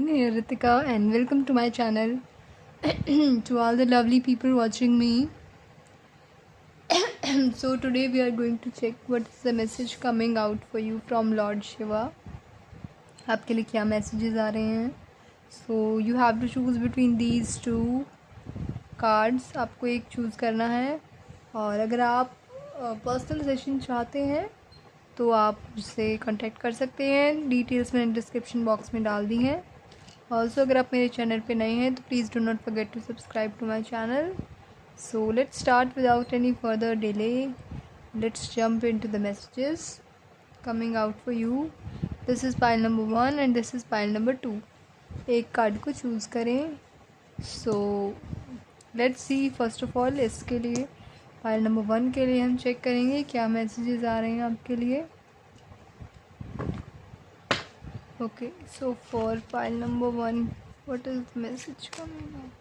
here Ritika and welcome to my channel. To all the lovely people watching me. So today we are going to check what is the message coming out for you from Lord Shiva. आपके लिए क्या messages आ रहे हैं? So you have to choose between these two cards. आपको एक choose करना है और अगर आप पर्सनल सेशन चाहते हैं तो आप मुझसे कांटेक्ट कर सकते हैं. डिटेल्स मैंने डिस्क्रिप्शन बॉक्स में डाल दी हैं. ऑल्सो अगर आप मेरे चैनल पे नए हैं तो please do not forget to subscribe to my channel. So let's start without any further delay. Let's jump into the messages coming out for you. This is pile number 1 and this is pile number 2. एक card को choose करें. So let's see. First of all इसके लिए pile number 1 के लिए हम check करेंगे क्या मैसेजेस आ रहे हैं आपके लिए. Okay, so for pile number 1, what is the message coming out?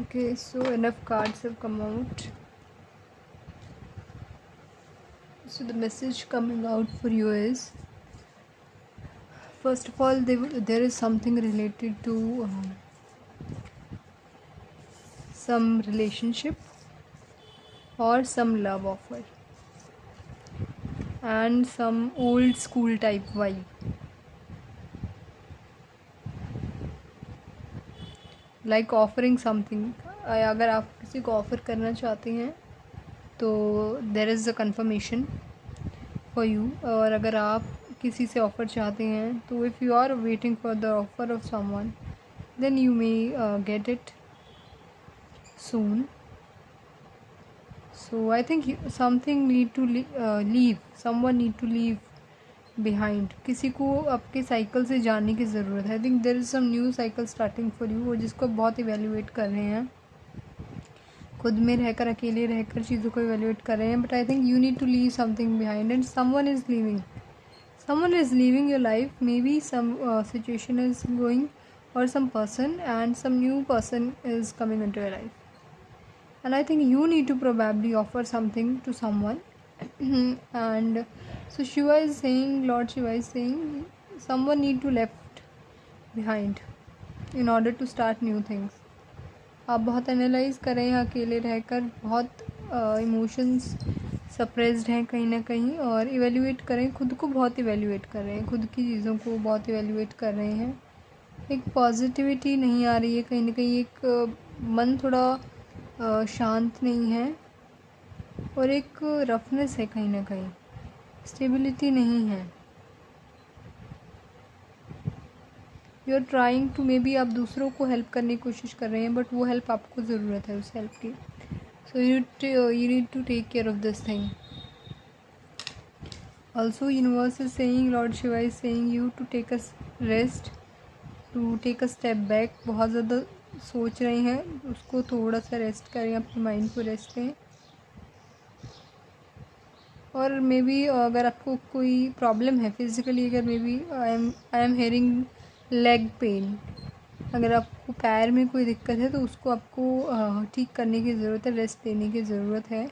Okay, so enough cards have come out. So the message coming out for you is, first of all, there is something related to some relationship or some love offer and some old school type vibe. Like offering something. अगर आप किसी को offer करना चाहते हैं तो there is a confirmation for you. और अगर आप किसी से ऑफ़र चाहते हैं तो if you are waiting for the offer of someone then you may get it soon. So I think something need to leave. Someone need to leave behind. किसी को आपके साइकिल से जानने की ज़रूरत है. I think there is some new cycle starting for you, जिसको बहुत इवेल्युएट कर रहे हैं. खुद में रहकर, अकेले रहकर चीज़ों को इवेल्युएट कर रहे हैं. But I think you need to leave something behind and someone is leaving your life. Maybe some situation is going or some person and some new person is coming into your life. And I think you need to probably offer something to someone. And so Shiva is saying, Lord Shiva is saying, someone need to left behind in order to start new things. आप बहुत analyse कर रहे हैं अकेले रहकर, बहुत emotions suppressed हैं कहीं ना कहीं, और इवेल्युएट कर रहे हैं खुद को, बहुत इवेल्युएट कर रहे हैं खुद की चीज़ों को, बहुत इवेल्युएट कर रहे हैं. एक पॉजिटिविटी नहीं आ रही है कहीं ना कहीं. एक मन थोड़ा शांत नहीं है और एक रफनेस है कहीं ना कहीं. स्टेबिलिटी नहीं है. You are trying to, maybe आप दूसरों को हेल्प करने की कोशिश कर रहे हैं बट वो हेल्प आपको ज़रूरत है उस हेल्प की. So you need to take care of this thing. Also universe is saying, Lord Shiva is saying you to take a rest, to take a step back. बहुत ज़्यादा सोच रहे हैं, उसको थोड़ा सा रेस्ट करें, अपने माइंड को रेस्ट दें. और मे बी अगर आपको कोई प्रॉब्लम है फिज़िकली, अगर maybe I am hearing leg pain, अगर आपको पैर में कोई दिक्कत है तो उसको आपको ठीक करने की ज़रूरत है, रेस्ट देने की ज़रूरत है.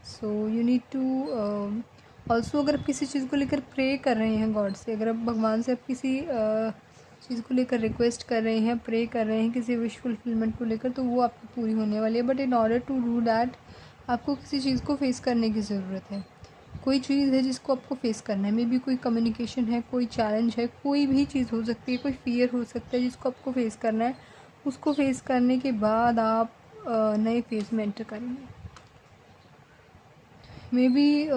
So you need to also, अगर आप किसी चीज़ को लेकर प्रे कर रहे हैं गॉड से, अगर आप भगवान से आप किसी चीज़ को लेकर रिक्वेस्ट कर रहे हैं, प्रे कर रहे हैं किसी विश फुलफिलमेंट को लेकर, तो वो आपकी पूरी होने वाली है. But in order to do that आपको किसी चीज़ को फेस करने की ज़रूरत है। कोई चीज़ है जिसको आपको फेस करना है, मे बी कोई कम्युनिकेशन है, कोई चैलेंज है, कोई भी चीज़ हो सकती है, कोई फियर हो सकता है जिसको आपको फेस करना है। उसको फेस करने के बाद आप नए फेज़ में एंटर करेंगे। मे बी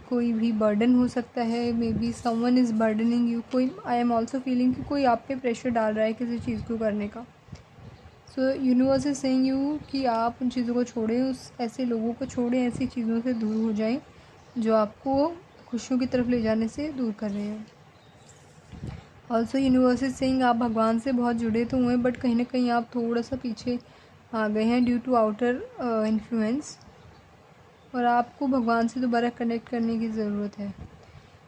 कोई भी बर्डन हो सकता है, may be someone is burdening you. कोई, आई एम ऑल्सो फीलिंग कि कोई आप पे प्रेशर डाल रहा है किसी चीज़ को करने का। सो यूनिवर्स इज सेइंग यू कि आप उन चीज़ों को छोड़ें, उस ऐसे लोगों को छोड़ें, ऐसी चीज़ों से दूर हो जाएं जो आपको खुशियों की तरफ ले जाने से दूर कर रहे हैं। ऑल्सो यूनिवर्स इज सेइंग आप भगवान से बहुत जुड़े तो हुए, बट कहीं ना कहीं आप थोड़ा सा पीछे आ गए हैं ड्यू टू आउटर इन्फ्लुएंस, और आपको भगवान से दोबारा कनेक्ट करने की ज़रूरत है।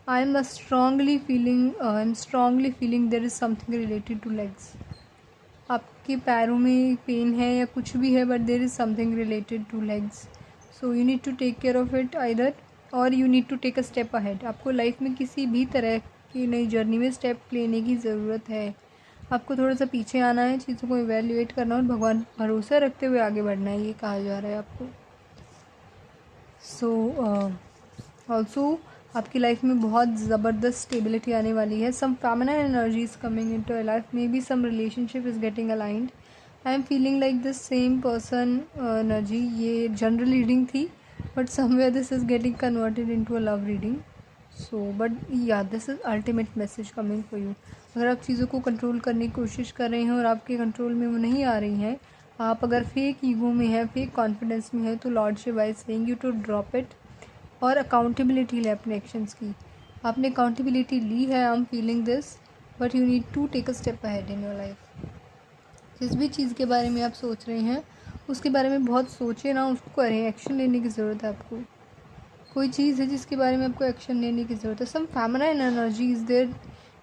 I am strongly feeling there is something related to legs. आपके पैरों में पेन है या कुछ भी है, but there is something related to legs. So you need to take care of it either, or you need to take a step ahead. आपको life में किसी भी तरह की नई जर्नी में स्टेप लेने की ज़रूरत है। आपको थोड़ा सा पीछे आना है, चीज़ों को इवेल्युएट करना और भगवान भरोसा रखते हुए आगे बढ़ना है, ये कहा जा रहा है आपको। सो ऑल्सो आपकी लाइफ में बहुत ज़बरदस्त स्टेबिलिटी आने वाली है। Some feminine energy is coming into your life, maybe some relationship is getting aligned. I am feeling like this same person energy. ये जनरल रीडिंग थी, but somewhere this is getting converted into a love reading. So but yeah this is ultimate message coming for you. अगर आप चीज़ों को control करने की कोशिश कर रहे हैं और आपके कंट्रोल में वो नहीं आ रही हैं, आप अगर फेक ईगो में है, फेक कॉन्फिडेंस में है, तो Lord Shiva is saying you to drop it और अकाउंटेबिलिटी ले अपने एक्शंस की। आपने अकाउंटेबिलिटी ली है, I am feeling this, but you need to take a step ahead in your life. जिस भी चीज़ के बारे में आप सोच रहे हैं उसके बारे में बहुत सोचें ना, उसको करें। एक्शन लेने की ज़रूरत है आपको। कोई चीज़ है जिसके बारे में आपको एक्शन लेने की ज़रूरत है। Some feminine energy is there,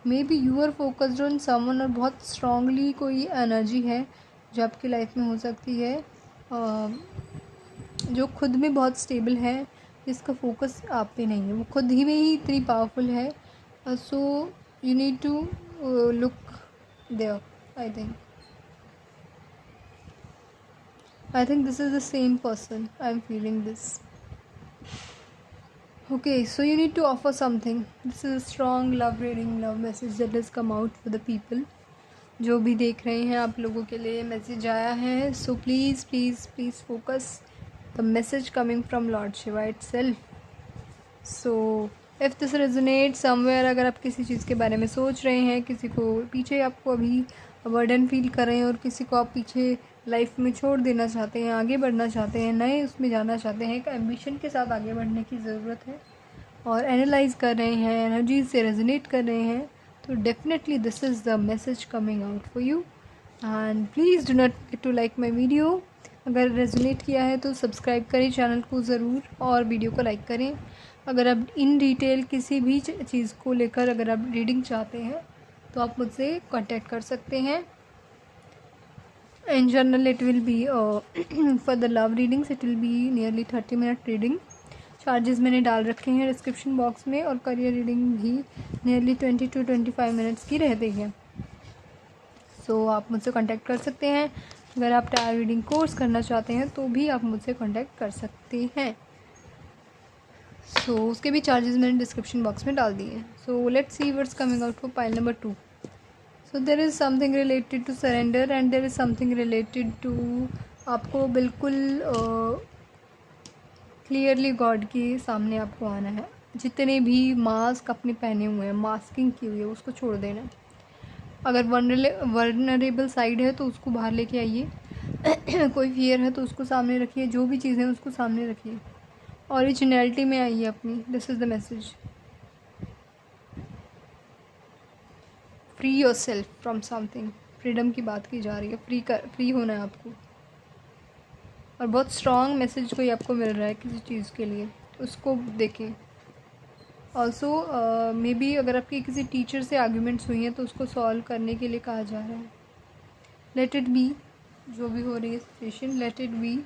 maybe you are focused on someone, और बहुत स्ट्रांगली कोई एनर्जी है जो आपकी लाइफ में हो सकती है, जो खुद में बहुत स्टेबल है, जिसका फोकस आप पे नहीं है, वो खुद ही में ही इतनी पावरफुल है। So you need to look there. I think this is the same person, I am feeling this. Okay, so you need to offer something. This is a strong love reading, love message that has come out for the people. जो भी देख रहे हैं, आप लोगों के लिए message आया है। So please please please focus the message coming from Lord Shiva itself. So if this resonate somewhere, अगर आप किसी चीज़ के बारे में सोच रहे हैं, किसी को पीछे आपको अभी बर्डन फील कर रहे हैं, और किसी को आप पीछे लाइफ में छोड़ देना चाहते हैं, आगे बढ़ना चाहते हैं, नए उसमें जाना चाहते हैं, एक एम्बिशन के साथ आगे बढ़ने की ज़रूरत है, और एनालाइज कर रहे हैं, एनर्जीज से रेजोनेट कर रहे हैं, तो definitely this is the message coming out for you. And please do not forget to like my video. अगर रेजोनेट किया है तो सब्सक्राइब करें चैनल को ज़रूर, और वीडियो को लाइक करें। अगर आप इन डिटेल किसी भी चीज़ को लेकर अगर आप रीडिंग चाहते हैं तो आप मुझसे कांटेक्ट कर सकते हैं। In general it will be for the love readings it will be nearly 30 minute reading. Charges मैंने डाल रखे हैं डिस्क्रिप्शन बॉक्स में, और करियर रीडिंग भी नियरली 20 to 25 मिनट्स की रहती है। सो आप मुझसे कांटेक्ट कर सकते हैं। अगर आप टायर रीडिंग कोर्स करना चाहते हैं तो भी आप मुझसे कांटेक्ट कर सकते हैं। सो उसके भी चार्जेस मैंने डिस्क्रिप्शन बॉक्स में डाल दिए हैं। So let's see what's coming out for pile number 2। So there is something related to surrender, and there is something related to, आपको बिल्कुल क्लियरली गॉड के सामने आपको आना है। जितने भी मास्क अपने पहने हुए हैं, मास्किंग की हुई है, उसको छोड़ देना है। अगर वर्नरेबल साइड है तो उसको बाहर लेके आइए। कोई फियर है तो उसको सामने रखिए, जो भी चीज़ है उसको सामने रखिए, ओरिजिनलिटी में आइए अपनी। This is the message. Free your self from something. Freedom की बात की जा रही है, फ्री होना है आपको, और बहुत स्ट्रॉन्ग मैसेज कोई आपको मिल रहा है किसी चीज़ के लिए, उसको देखें। ऑल्सो मे बी अगर आपकी किसी टीचर से आर्ग्यूमेंट्स हुई हैं तो उसको सॉल्व करने के लिए कहा जा रहा है। लेट इट बी, जो भी हो रही है सिचुएशन, लेट इट बी।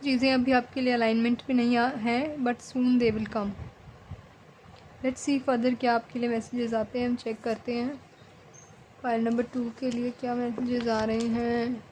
चीज़ें अभी आपके लिए अलाइनमेंट में नहीं हैं, but soon they will come. Let's see further क्या आपके लिए मैसेजेस आते हैं, हम चेक करते हैं। फाइल नंबर 2 के लिए क्या मैसेजेस आ रहे हैं।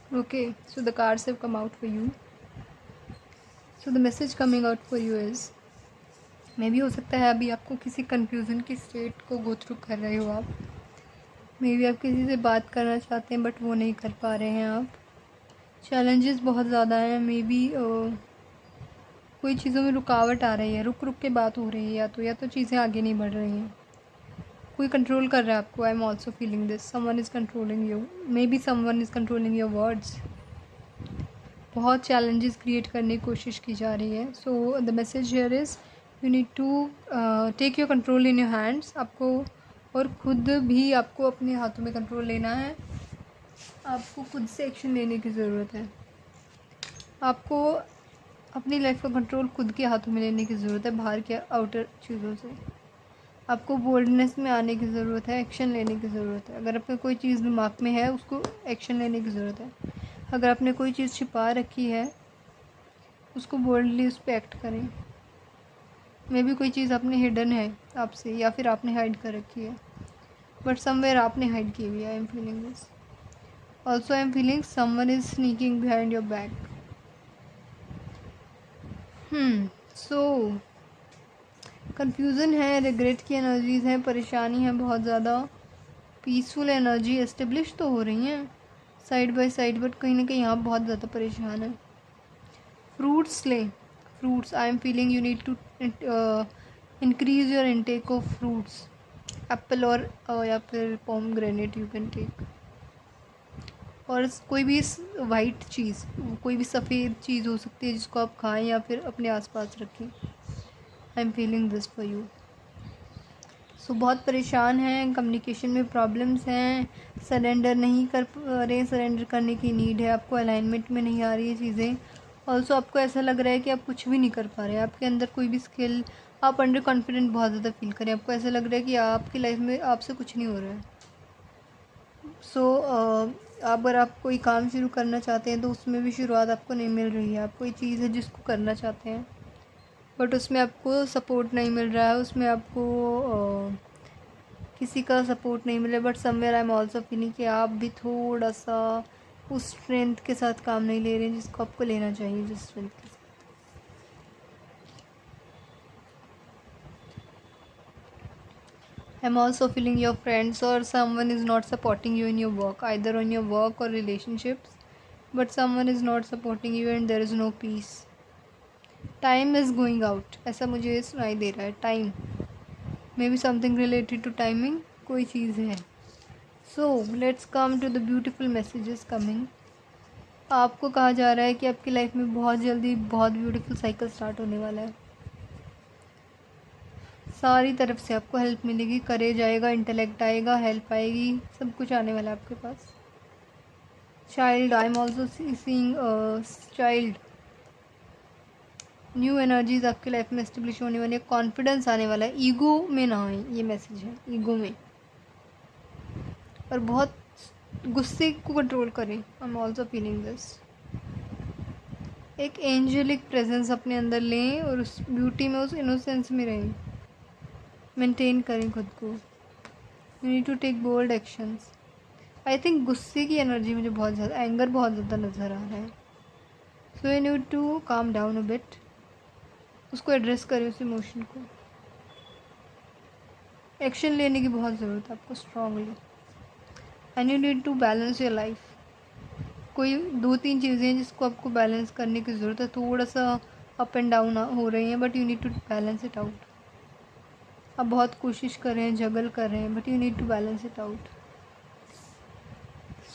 Okay, so the cards have come out for you. So the message coming out for you is, मे भी हो सकता है अभी आपको किसी कन्फ्यूज़न की स्टेट को गो थ्रू कर रहे हो आप। मे भी आप किसी से बात करना चाहते हैं बट वो नहीं कर पा रहे हैं आप। चैलेंजेस बहुत ज़्यादा हैं। मे बी कोई चीज़ों में रुकावट आ रही है, रुक रुक के बात हो रही है, या तो चीज़ें आगे नहीं बढ़ रही हैं। कोई कंट्रोल कर रहा है आपको। I am also feeling this. Someone is controlling you. Maybe someone is controlling your words. बहुत चैलेंजेस क्रिएट करने की कोशिश की जा रही है। So the message here is you need to take your control in your hands. आपको और खुद भी आपको अपने हाथों में कंट्रोल लेना है। आपको खुद से एक्शन लेने की ज़रूरत है। आपको अपनी लाइफ का कंट्रोल खुद के हाथों में लेने की ज़रूरत है, बाहर के आउटर चीज़ों से। आपको बोल्डनेस में आने की ज़रूरत है, एक्शन लेने की ज़रूरत है। अगर आपको कोई चीज़ दिमाग में है उसको एक्शन लेने की ज़रूरत है। अगर आपने कोई चीज़ छिपा रखी है उसको बोल्डली उस पर एक्ट करें। मे बी कोई चीज़ आपने हिडन है आपसे, या फिर आपने हाइड कर रखी है, बट समवेयर आपने हाइड की हुई है। I am feeling this. Also I am feeling someone is sneaking behind your back. So confusion है, रिग्रेट की एनर्जीज हैं, परेशानी है बहुत ज़्यादा। पीसफुल एनर्जी एस्टेब्लिश तो हो रही हैं साइड बाय साइड, बट कहीं ना कहीं आप बहुत ज़्यादा परेशान है। फ्रूट्स लें। Fruits, I am feeling you need to increase your intake of fruits. Apple और या फिर पोमग्रेनेट यू कैन टेक। और कोई भी वाइट चीज़, कोई भी सफ़ेद चीज़ हो सकती है जिसको आप खाएं या फिर अपने आसपास रखें। I am feeling this for you. So बहुत परेशान हैं, कम्युनिकेशन में प्रॉब्लम्स हैं, सरेंडर नहीं कर रहे। सरेंडर करने की नीड है आपको, अलाइनमेंट में नहीं आ रही है चीज़ें। ऑल्सो आपको ऐसा लग रहा है कि आप कुछ भी नहीं कर पा रहे हैं। आपके अंदर कोई भी स्किल, आप अंडर कॉन्फिडेंट बहुत ज़्यादा फील करें। आपको ऐसा लग रहा है कि आपकी लाइफ में आपसे कुछ नहीं हो रहा है। सो अगर आप कोई काम शुरू करना चाहते हैं तो उसमें भी शुरुआत आपको नहीं मिल रही है। आप कोई चीज़ है जिसको करना चाहते हैं बट उसमें आपको सपोर्ट नहीं मिल रहा है, उसमें आपको किसी का सपोर्ट नहीं मिले। But somewhere I am also feeling कि आप भी थोड़ा सा उस स्ट्रेंथ के साथ काम नहीं ले रहे हैं जिसको आपको लेना चाहिए, जिस स्ट्रेंथ के साथ। I am also feeling your friends or someone is not supporting you in your work, either on your work or relationships, but someone is not supporting you and there is no peace. Time is going out, ऐसा मुझे सुनाई दे रहा है। Time, maybe something related to timing, कोई चीज़ है। So let's come to the beautiful messages coming. आपको कहा जा रहा है कि आपकी लाइफ में बहुत जल्दी बहुत ब्यूटीफुल साइकिल स्टार्ट होने वाला है। सारी तरफ से आपको हेल्प मिलेगी, करेज आएगा, इंटेलेक्ट आएगा, हेल्प आएगी, सब कुछ आने वाला है आपके पास। Child, I am also seeing child. New energies आपकी लाइफ में एस्टेब्लिश होने वाली है, कॉन्फिडेंस आने वाला है। ईगो में ना आए, ये मैसेज है, ईगो में। और बहुत गुस्से को कंट्रोल करें। आई एम ऑल्सो फीलिंग दिस। एक एंजेलिक प्रेजेंस अपने अंदर लें और उस ब्यूटी में, उस इनोसेंस में रहें। मेंटेन करें खुद को। You need to take bold actions. I think गुस्से की एनर्जी मुझे बहुत ज़्यादा, एंगर बहुत ज़्यादा नज़र आ रहा है। So you need to calm down a bit. उसको एड्रेस करें, उस इमोशन को। एक्शन लेने की बहुत ज़रूरत है आपको strongly. And you need to balance your life. कोई 2-3 चीज़ें हैं जिसको आपको बैलेंस करने की ज़रूरत है। थोड़ा सा अप एंड डाउन हो रही हैं but you need to balance it out. आप बहुत कोशिश कर रहे हैं, जगल कर रहे हैं, but you need to balance it out.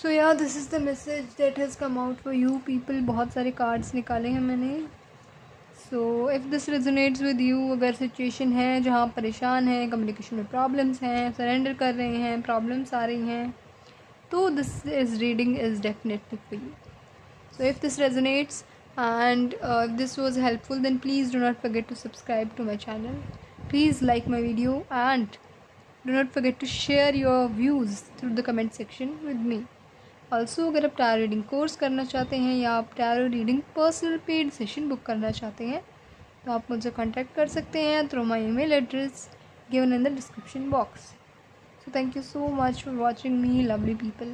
So yeah this is the message that has come out for you people. बहुत सारे कार्ड्स निकाले हैं मैंने। So if this resonates with you, अगर सिचुएशन है जहाँ परेशान हैं, कम्युनिकेशन में प्रॉब्लम्स हैं, सरेंडर कर रहे हैं, प्रॉब्लम्स आ रही हैं, तो this is reading is definitely for you. So if this resonates and if this was helpful, then please do not forget to subscribe to my channel. Please like my video and do not forget to share your views through the comment section with me. Also, अगर आप tarot reading course करना चाहते हैं या आप tarot reading personal paid session book करना चाहते हैं तो आप मुझसे कॉन्टैक्ट कर सकते हैं through my email address given in the description box. So thank you so much for watching me, lovely people.